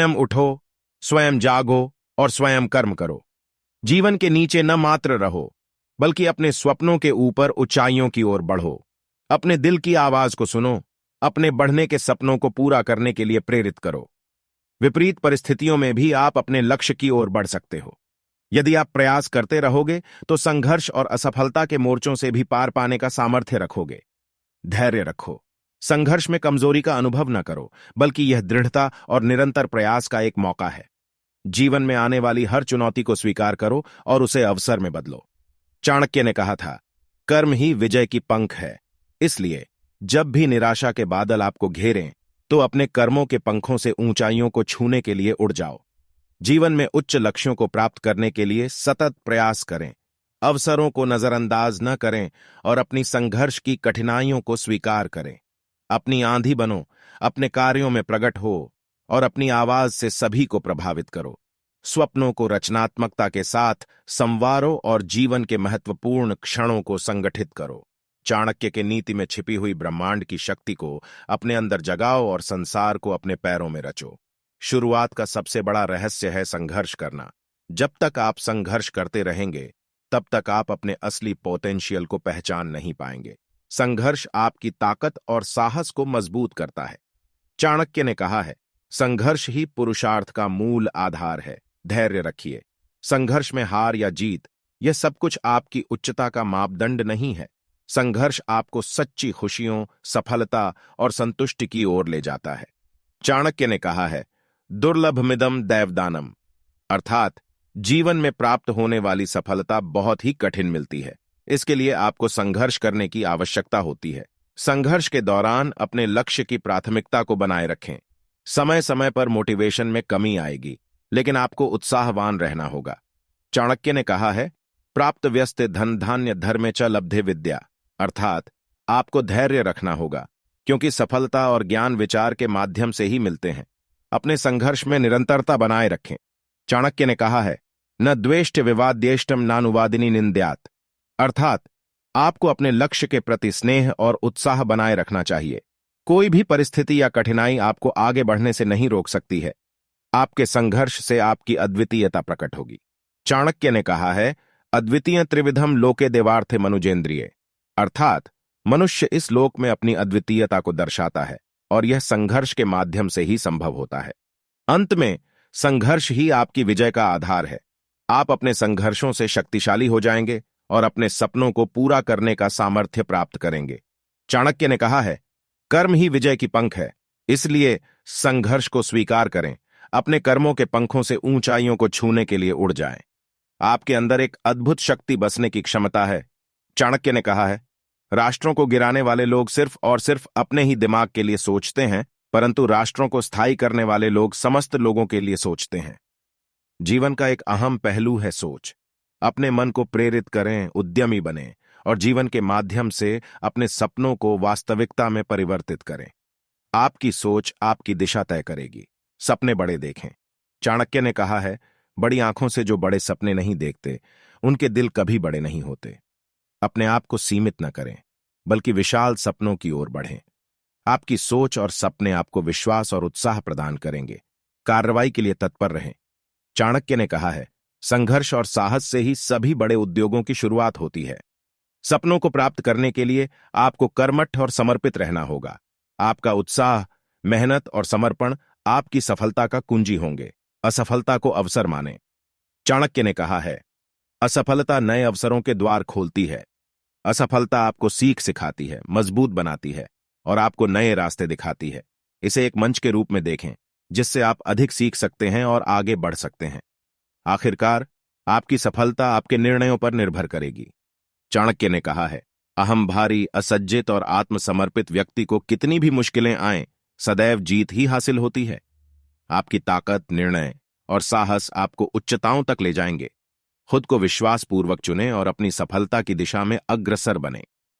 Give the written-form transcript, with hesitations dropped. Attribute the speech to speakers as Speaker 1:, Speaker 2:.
Speaker 1: स्वयं उठो, स्वयं जागो और स्वयं कर्म करो। जीवन के नीचे न मात्र रहो, बल्कि अपने स्वप्नों के ऊपर ऊंचाइयों की ओर बढ़ो। अपने दिल की आवाज को सुनो, अपने बढ़ने के सपनों को पूरा करने के लिए प्रेरित करो। विपरीत परिस्थितियों में भी आप अपने लक्ष्य की ओर बढ़ सकते हो। यदि आप प्रयास करते रहोगे तो संघर्ष और असफलता के मोर्चों से भी पार पाने का सामर्थ्य रखोगे। धैर्य रखो। संघर्ष में कमजोरी का अनुभव न करो, बल्कि यह दृढ़ता और निरंतर प्रयास का एक मौका है। जीवन में आने वाली हर चुनौती को स्वीकार करो और उसे अवसर में बदलो। चाणक्य ने कहा था, कर्म ही विजय की पंख है। इसलिए जब भी निराशा के बादल आपको घेरें, तो अपने कर्मों के पंखों से ऊंचाइयों को छूने के लिए उड़ जाओ। जीवन में उच्च लक्ष्यों को प्राप्त करने के लिए सतत प्रयास करें, अवसरों को नजरअंदाज न करें और अपनी संघर्ष की कठिनाइयों को स्वीकार करें। अपनी आंधी बनो, अपने कार्यों में प्रकट हो और अपनी आवाज से सभी को प्रभावित करो। स्वप्नों को रचनात्मकता के साथ संवारो और जीवन के महत्वपूर्ण क्षणों को संगठित करो। चाणक्य के नीति में छिपी हुई ब्रह्मांड की शक्ति को अपने अंदर जगाओ और संसार को अपने पैरों में रचो। शुरुआत का सबसे बड़ा रहस्य है संघर्ष करना। जब तक आप संघर्ष करते रहेंगे, तब तक आप अपने असली पोटेंशियल को पहचान नहीं पाएंगे। संघर्ष आपकी ताकत और साहस को मजबूत करता है। चाणक्य ने कहा है, संघर्ष ही पुरुषार्थ का मूल आधार है। धैर्य रखिए। संघर्ष में हार या जीत, यह सब कुछ आपकी उच्चता का मापदंड नहीं है। संघर्ष आपको सच्ची खुशियों, सफलता और संतुष्टि की ओर ले जाता है। चाणक्य ने कहा है, दुर्लभमिदं दैवदानम, अर्थात जीवन में प्राप्त होने वाली सफलता बहुत ही कठिन मिलती है। इसके लिए आपको संघर्ष करने की आवश्यकता होती है। संघर्ष के दौरान अपने लक्ष्य की प्राथमिकता को बनाए रखें। समय समय पर मोटिवेशन में कमी आएगी, लेकिन आपको उत्साहवान रहना होगा। चाणक्य ने कहा है, प्राप्त व्यस्ते धन धान्य धर्मे च लब्धे विद्या, अर्थात आपको धैर्य रखना होगा, क्योंकि सफलता और ज्ञान विचार के माध्यम से ही मिलते हैं। अपने संघर्ष में निरंतरता बनाए रखें। चाणक्य ने कहा है, न द्वेष्ट विवाद्येष्टम नानुवादिनी निंद्यात, अर्थात आपको अपने लक्ष्य के प्रति स्नेह और उत्साह बनाए रखना चाहिए। कोई भी परिस्थिति या कठिनाई आपको आगे बढ़ने से नहीं रोक सकती है। आपके संघर्ष से आपकी अद्वितीयता प्रकट होगी। चाणक्य ने कहा है, अद्वितीय त्रिविधम लोके देवार्थे मनुजेंद्रिय, अर्थात मनुष्य इस लोक में अपनी अद्वितीयता को दर्शाता है और यह संघर्ष के माध्यम से ही संभव होता है। अंत में संघर्ष ही आपकी विजय का आधार है। आप अपने संघर्षों से शक्तिशाली हो जाएंगे और अपने सपनों को पूरा करने का सामर्थ्य प्राप्त करेंगे। चाणक्य ने कहा है, कर्म ही विजय की पंख है। इसलिए संघर्ष को स्वीकार करें, अपने कर्मों के पंखों से ऊंचाइयों को छूने के लिए उड़ जाएं। आपके अंदर एक अद्भुत शक्ति बसने की क्षमता है। चाणक्य ने कहा है, राष्ट्रों को गिराने वाले लोग सिर्फ और सिर्फ अपने ही दिमाग के लिए सोचते हैं, परंतु राष्ट्रों को स्थायी करने वाले लोग समस्त लोगों के लिए सोचते हैं। जीवन का एक अहम पहलू है सोच। अपने मन को प्रेरित करें, उद्यमी बनें और जीवन के माध्यम से अपने सपनों को वास्तविकता में परिवर्तित करें। आपकी सोच आपकी दिशा तय करेगी। सपने बड़े देखें। चाणक्य ने कहा है, बड़ी आंखों से जो बड़े सपने नहीं देखते, उनके दिल कभी बड़े नहीं होते। अपने आप को सीमित न करें, बल्कि विशाल सपनों की ओर बढ़ें। आपकी सोच और सपने आपको विश्वास और उत्साह प्रदान करेंगे। कार्रवाई के लिए तत्पर रहें। चाणक्य ने कहा है, संघर्ष और साहस से ही सभी बड़े उद्योगों की शुरुआत होती है। सपनों को प्राप्त करने के लिए आपको कर्मठ और समर्पित रहना होगा। आपका उत्साह, मेहनत और समर्पण आपकी सफलता का कुंजी होंगे। असफलता को अवसर मानें। चाणक्य ने कहा है, असफलता नए अवसरों के द्वार खोलती है। असफलता आपको सीख सिखाती है, मजबूत बनाती है और आपको नए रास्ते दिखाती है। इसे एक मंच के रूप में देखें, जिससे आप अधिक सीख सकते हैं और आगे बढ़ सकते हैं। आखिरकार आपकी सफलता आपके निर्णयों पर निर्भर करेगी। चाणक्य ने कहा है, अहंभारी, असज्जित और आत्मसमर्पित व्यक्ति को कितनी भी मुश्किलें आएं, सदैव जीत ही हासिल होती है। आपकी ताकत, निर्णय और साहस आपको उच्चताओं तक ले जाएंगे। खुद को विश्वासपूर्वक चुनें और अपनी सफलता की दिशा में अग्रसर बनें।